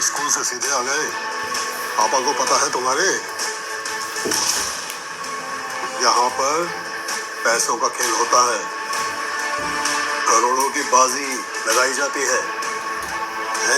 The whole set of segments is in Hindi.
स्कूल से सीधे आ गए। पापा को पता है तुम्हारे, यहाँ पर पैसों का खेल होता है, करोड़ों की बाजी लगाई जाती है।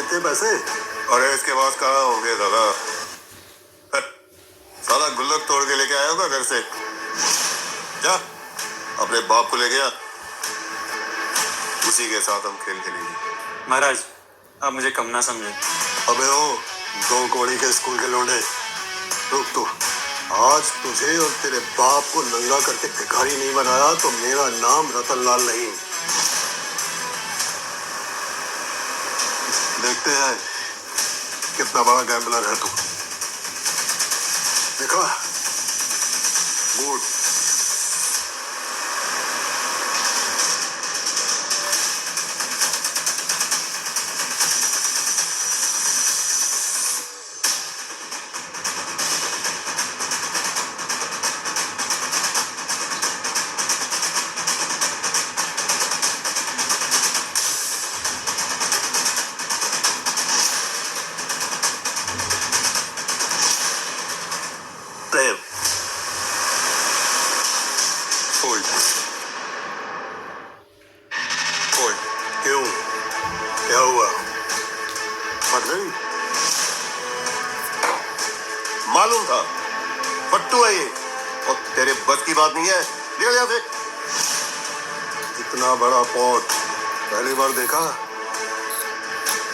थे पैसे? अरे इसके बाद कहाँ होंगे दादा? साला गुल्लक तोड़ के लेके आया होगा घर से। जा अपने बाप को ले गया, उसी के साथ हम खेल खेलेंगे। महाराज आप मुझे कम ना समझे। अबे ओ दो कौड़ी के स्कूल के लौंडे, रुक तू। आज तुझे और तेरे बाप को नंगा करके भिखारी नहीं बनाया तो मेरा नाम रतनलाल नहीं। देखते हैं कितना बड़ा गैम्बलर है तू। देखा? गुड। प्रेम फोल्ड फोल्ड। क्यों? क्या हुआ? फट गई? मालूम था फट्टू है ये, और तेरे बस की बात नहीं है। निकल यहाँ से। इतना बड़ा पॉट पहली बार देखा।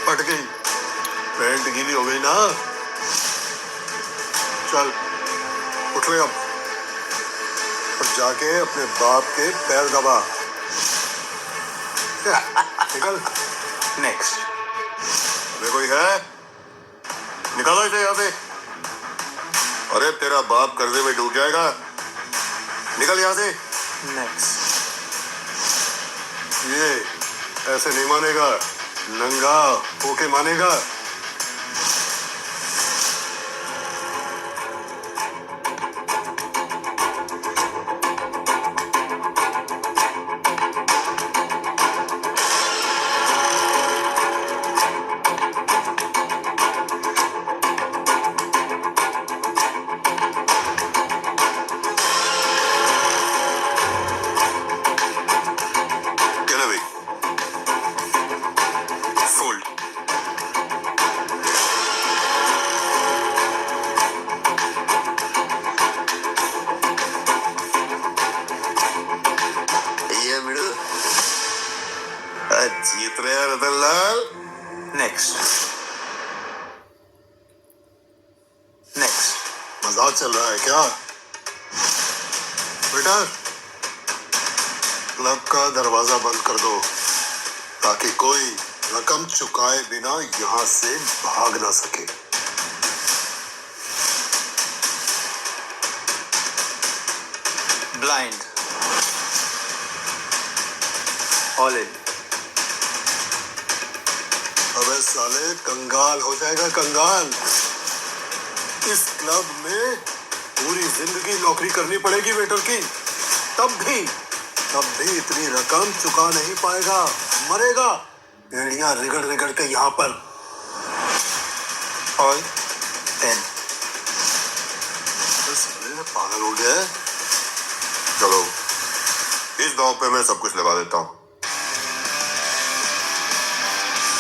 फट गई, पैंट गीली हो गई ना। चल उठ ले अब और जाके अपने बाप के पैर दबा। निकल। नेक्स्ट। मेरे कोई है? निकालो इसे यहाँ से। अरे तेरा बाप कर्जे में डूब जाएगा, निकल यहाँ से। नेक्स्ट। ये ऐसे नहीं मानेगा, नंगा होके मानेगा। क्या भाई? फोल्ड। ये बिड़ू जीत रहे हैं रतनलाल। नेक्स्ट। नेक्स्ट। मजाक चल रहा है क्या बेटा? क्लब का दरवाजा बंद कर दो ताकि कोई रकम चुकाए बिना यहाँ से भाग ना सके। ब्लाइंड। All in. अबे साले कंगाल हो जाएगा, कंगाल। इस क्लब में पूरी जिंदगी नौकरी करनी पड़ेगी वेटर की, तब भी इतनी रकम चुका नहीं पाएगा, मरेगा। एड़ियां रिगड़ रिगड़ के यहाँ पर। All in. पागल हो गया। चलो इस दांव पे मैं सब कुछ लगा देता हूँ।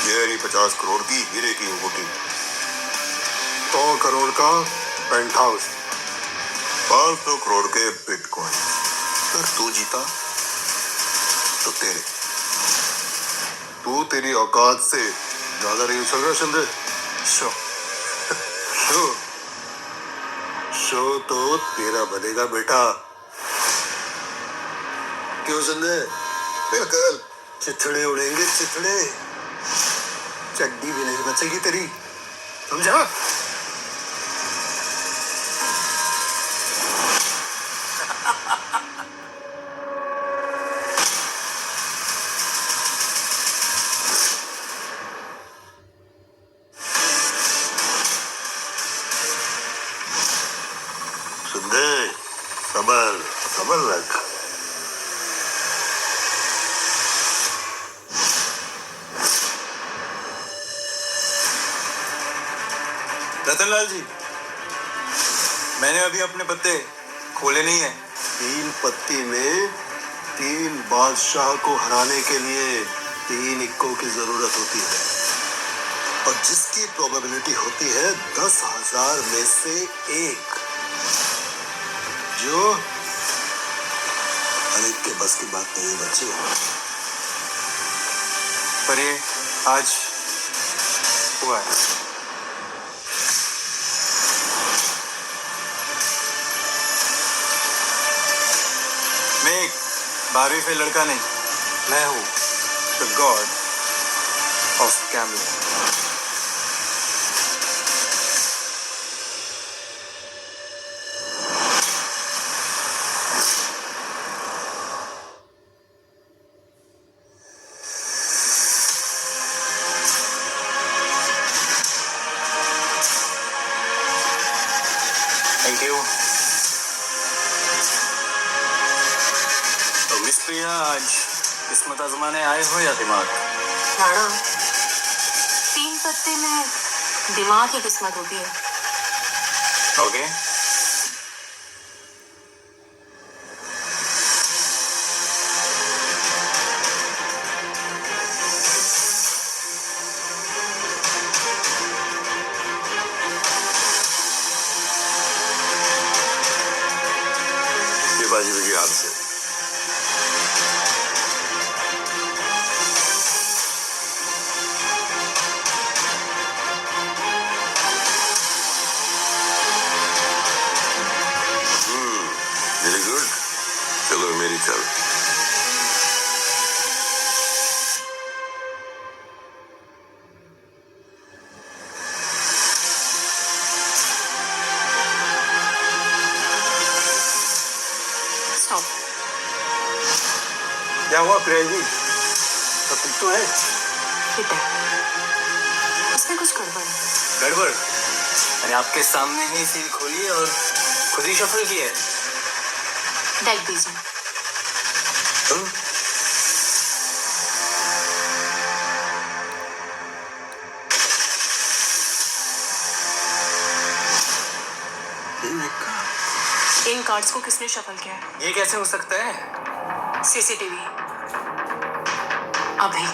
ये रही 50 करोड़ की हीरे की अंगूठी, 100 करोड़ का पेंट हाउस, 500 करोड़ के बिटकॉइन। अगर तू जीता तो तू तेरी औकात से ज्यादा नहीं उछल रहा शिंदे। शो। शो शो तो तेरा बनेगा बेटा। क्यों शिंदे? बिल्कुल। चिथड़े उड़ेंगे, चिथड़े। चड्डी भी नहीं बचेगी तेरी, समझा? शिंदे सबर रख। रतनलाल जी, मैंने अभी अपने पत्ते खोले नहीं है। 3 पत्ती में 3 बादशाह को हराने के लिए 3 इक्कों की जरूरत होती है, और जिसकी प्रोबेबिलिटी होती है 10,000 में से 1, जो हर एक के बस की बात नहीं बची। पर ये आज हुआ है। मैं एक 12वीं फेल लड़का नहीं, मैं हूँ the God of gambling. Thank you. तो मिस प्रिया, आज किस्मत आजमाने आए हो या दिमाग? मैडम, 3 पत्ते में दिमाग की किस्मत होती है। ओके। ये बाजी की हाथ से वेरी गुड। चलो मेरी चल। स्टॉप। क्या हुआ प्रिया जी? सब ठीक तो है? फिट है, इसमें कुछ गड़बड़ है। गड़बड़? मैंने आपके सामने ही सील खोली है और खुद ही शफल किया है। डेक दीजिए। इन कार्ड्स को किसने शफल किया है? ये कैसे हो सकता है? सीसीटीवी अभी।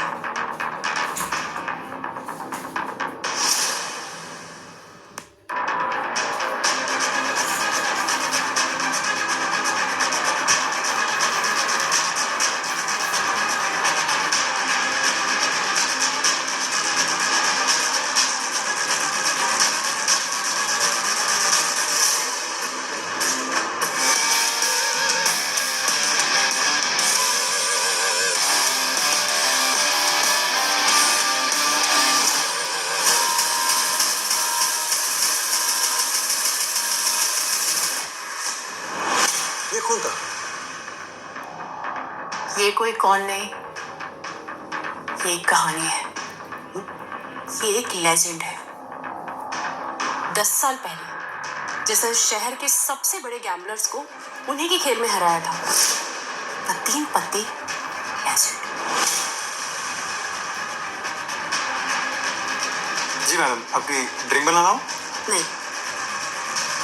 ये कौन था? ये कोई कौन नहीं, ये एक कहानी है। ये एक लेजेंड है। 10 साल पहले जिसने शहर के सबसे बड़े गैम्बलर्स को उन्हीं के खेल में हराया था, पर 3 पत्ती लेजेंड। जी मैडम, आपकी ड्रिंक बनाना हो? नहीं,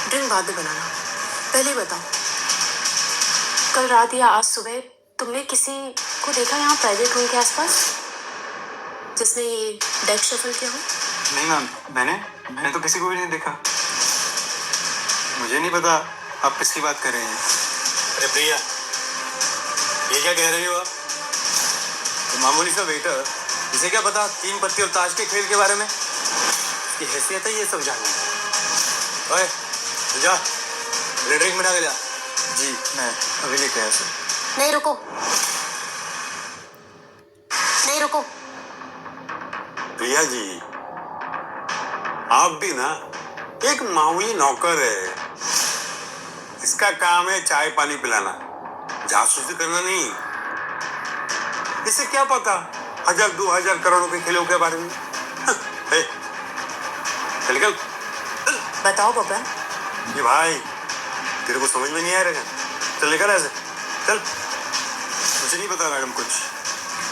ड्रिंक बाद में बनाना, पहले बताओ, कल रात या आज सुबह तुमने किसी को देखा यहाँ प्राइवेट रूम के आसपास जिसने ये डेक शफल किया हो? नहीं मैम, मैंने तो किसी को भी नहीं देखा। मुझे नहीं पता आप किसकी बात कर रहे हैं। अरे प्रिया, ये क्या कह रही हो आप? तो मामूली सा वेटर, इसे क्या पता 3 पत्ती और ताश के खेल के बारे में? इसकी हैसियत है ये सब जानना। ओए, जा ड्रिंक बना के ला। जी मैं अभी लेके आया सर। नहीं रुको, नहीं रुको। प्रिया जी, आप भी ना एक मामूली नौकर है। इसका काम है चाय पानी पिलाना, जासूसी करना नहीं। इसे क्या पता 1000-2000 करोड़ों के खेलों के बारे में? हे, चल निकल। बताओ बब्बन। ये भाई, तेरे को समझ में नहीं आ रहा है? चल निकल ऐसे, चल। मुझे नहीं पता मैडम कुछ।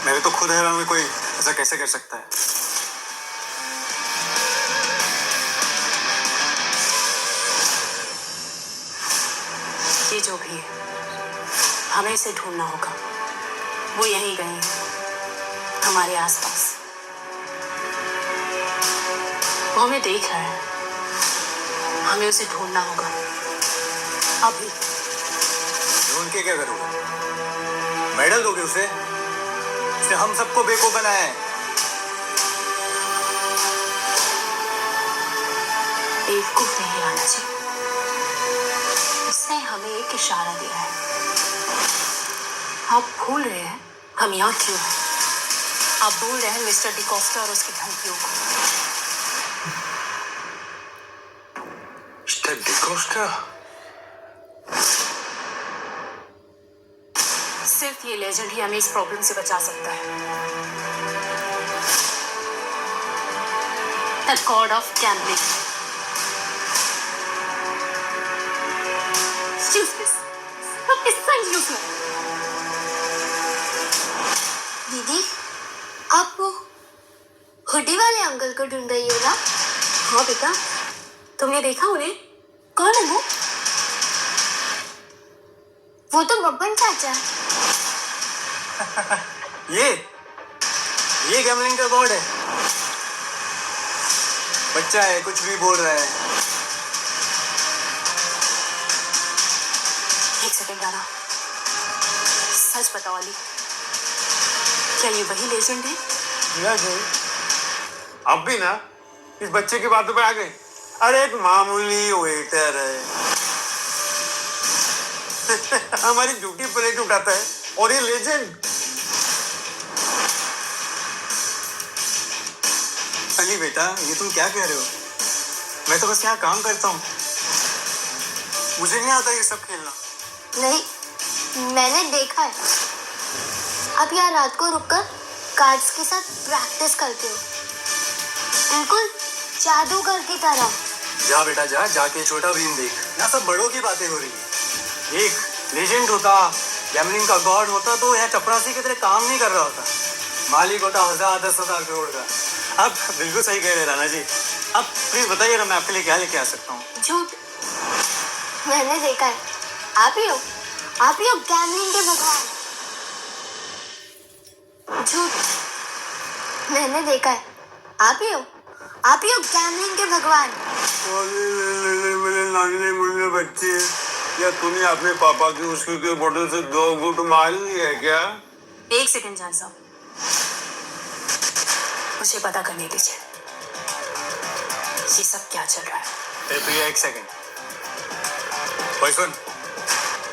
मैं तो खुद हैरान हूँ, कोई ऐसा कैसे कर सकता है। हुई है, हमें इसे ढूंढना होगा। वो यहीं कहीं है, हमारे आसपास। वो हमें देख रहा है, हमें उसे ढूंढना होगा अभी। ढूंढ के क्या करोगे? मेडल दोगे उसे? उसने हम सबको बेवकूफ बनाया है। बेवकूफ नहीं राणा जी, उसने हमें एक इशारा दिया है। आप भूल रहे हैं हम यहाँ क्यों हैं? आप भूल रहे हैं मिस्टर डिकोस्टा और उसकी धमकियों को। मिस्टर डिकोस्टा? सिर्फ ये लेजेंड ही हमें इस प्रॉब्लम से बचा सकता है। The God of gambling. दीदी, आप वो हुडी वाले अंकल को ढूंढ रही हो ना? हाँ बेटा, तुमने देखा उन्हें? कौन है वो? वो तो बब्बन चाचा है। ये गैमलिंग का गॉड है। बच्चा है, कुछ भी बोल रहा है। एक सेकंड राणा, सच बताओ अली, क्या ये वही लेजेंड है? अब भी ना इस बच्चे की बातों पे आ गए। अरे एक मामूली वेटर है। हमारी ड्यूटी प्लेट उठाता है और ये लेजेंड। अली बेटा, ये तुम क्या कह रहे हो? मैं तो बस यहाँ काम करता हूँ, मुझे नहीं आता ये सब खेलना। नहीं, मैंने देखा है। आप यहाँ रात को रुककर कार्ड्स के साथ प्रैक्टिस करते हो, बिल्कुल जादूगर की तरह। जा बेटा जा, जाके छोटा भीम देख। यहाँ सब बड़ों की बातें हो रही है। एक लेजेंड होता, गैमलिंग का गॉड होता तो यह चपरासी की तरह काम नहीं कर रहा होता। मालिक होता 1000-10,000 करोड़ का। अब बिल्कुल सही कह रहे राणा जी। अब प्लीज बताइए ना, मैं आपके लिए क्या लेके आ सकता हूँ? झूठ, मैंने देखा है। आप ही हो गैमलिंग के भगवान। झूठ, मैंने देखा है। आप ही हो गैमलिंग के भगवान। मेरे नानी मुन्ने बच्चे, क्या तूने अपने पापा की उसकी के बोतल से 2 घूंट मार ली है क्या? एक सेकंड जान साहब, मुझे पता करने दीजिए ये सब क्या चल रहा है। अरे प्रिया, एक सेकंड। भाई सुन,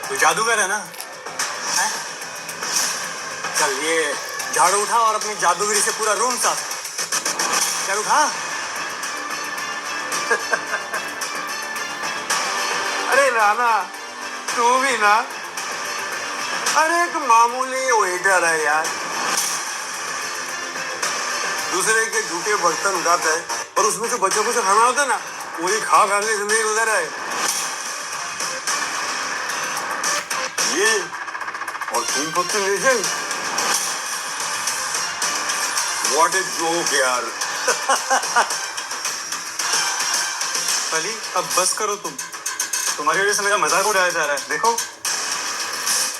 तू जादूगर है ना? हैं? चल ये झाड़ू उठा और अपनी जादूगरी से पूरा रूम साफ कर। चल उठा। अरे राणा, तू भी ना? अरे एक मामूली वेटर है यार, दूसरे के झूठे बर्तन उठाता है और उसमें जो बच्चों को जो खाना होता है ना, वही खा खा के जिंदगी गुजर रहा है। ये और तुम फक्त लेजेंड। व्हाट इज जोक यार। अली, अब बस करो तुम। तुम्हारी वजह से मेरा मजाक उड़ाया जा रहा है। देखो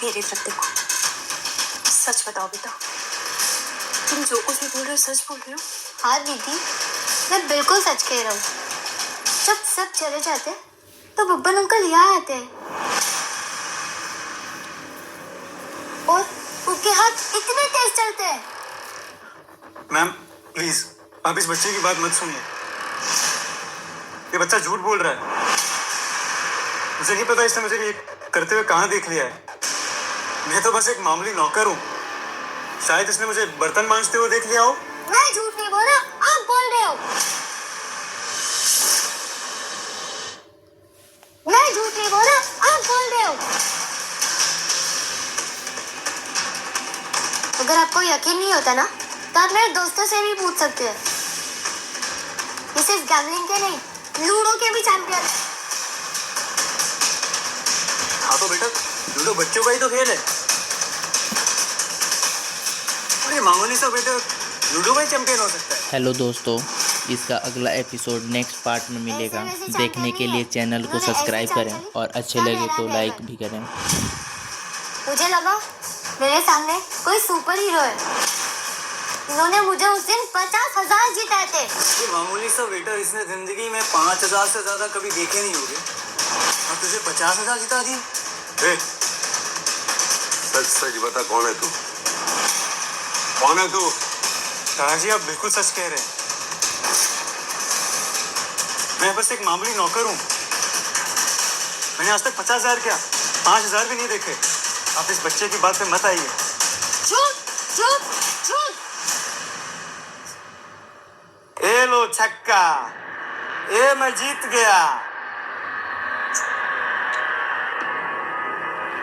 मेरी तरफ देखो, सच बताओ बेटा, तुम जो कुछ भी बोल रहे हो सच बोल रहे हो? हाँ दीदी, मैं बिल्कुल सच कह रहा हूँ। जब सब चले जाते तो बब्बन अंकल यहाँ आते हैं और उनके हाथ इतने तेज चलते हैं। मैम प्लीज, आप इस बच्चे की बात मत सुनिए। ये बच्चा झूठ बोल रहा है। मुझे नहीं पता इसने मुझे ये करते हुए कहाँ देख लिया है। मैं तो बस एक मामूली नौकर हूँ। शायद इसने मुझे बर्तन मांजते हुए देख लिया हो। मैं झूठ नहीं बोल रहा, आप बोल रहे हो। मैं झूठ नहीं बोल रहा, आप बोल रहे हो। अगर आपको यकीन नहीं होता ना, तो आप मेरे दोस्तों से भी पूछ सकते हैं। ये सिर्फ गैमलिंग के नहीं, लूडो के भी चैंपियन है। हाँ तो बेटा, लूडो बच्चों का ही तो खेल है। और ये मामूली सा बेटा लूडो का ही चैंपियन हो सकता है। हेलो दोस्तों, इसका अगला एपिसोड नेक्स्ट पार्ट में मिलेगा। वैसे देखने जानकारी के लिए है। चैनल को इन्होंने ऐसे सब्सक्राइब करें जानकारी और अच्छे क्या लगे तो कहना है लाइक अगर? भी करें। मुझे लगा मेरे सामने कोई सुपर हीरो है। इन्होंने मुझे उस दिन 50,000 जिताए थे। ये मामूली सा वेटर इसने जिंदगी में 5,000 से ज्यादा कभी देखे नहीं होंगे और तुझे 50,000 जिता दी। ए, सच सच बता कौन है तू? कौन है तू? दादाजी आप बिल्कुल सच कह रहे हैं। मैं बस एक मामूली नौकर हूँ। मैंने आज तक 50,000 क्या 5,000 भी नहीं देखे। आप इस बच्चे की बात पे मत आइए। झूठ झूठ झूठ। ए लो छक्का, ए मैं जीत गया।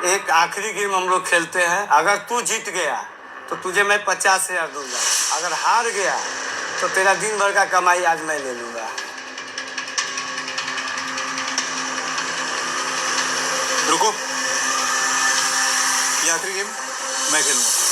एक आखिरी गेम हम लोग खेलते हैं। अगर तू जीत गया तो तुझे मैं 50,000 दूंगा। अगर हार गया तो तेरा दिन भर का कमाई आज मैं ले लूंगा। रुको, ये आखिरी गेम मैं खेलूंगा।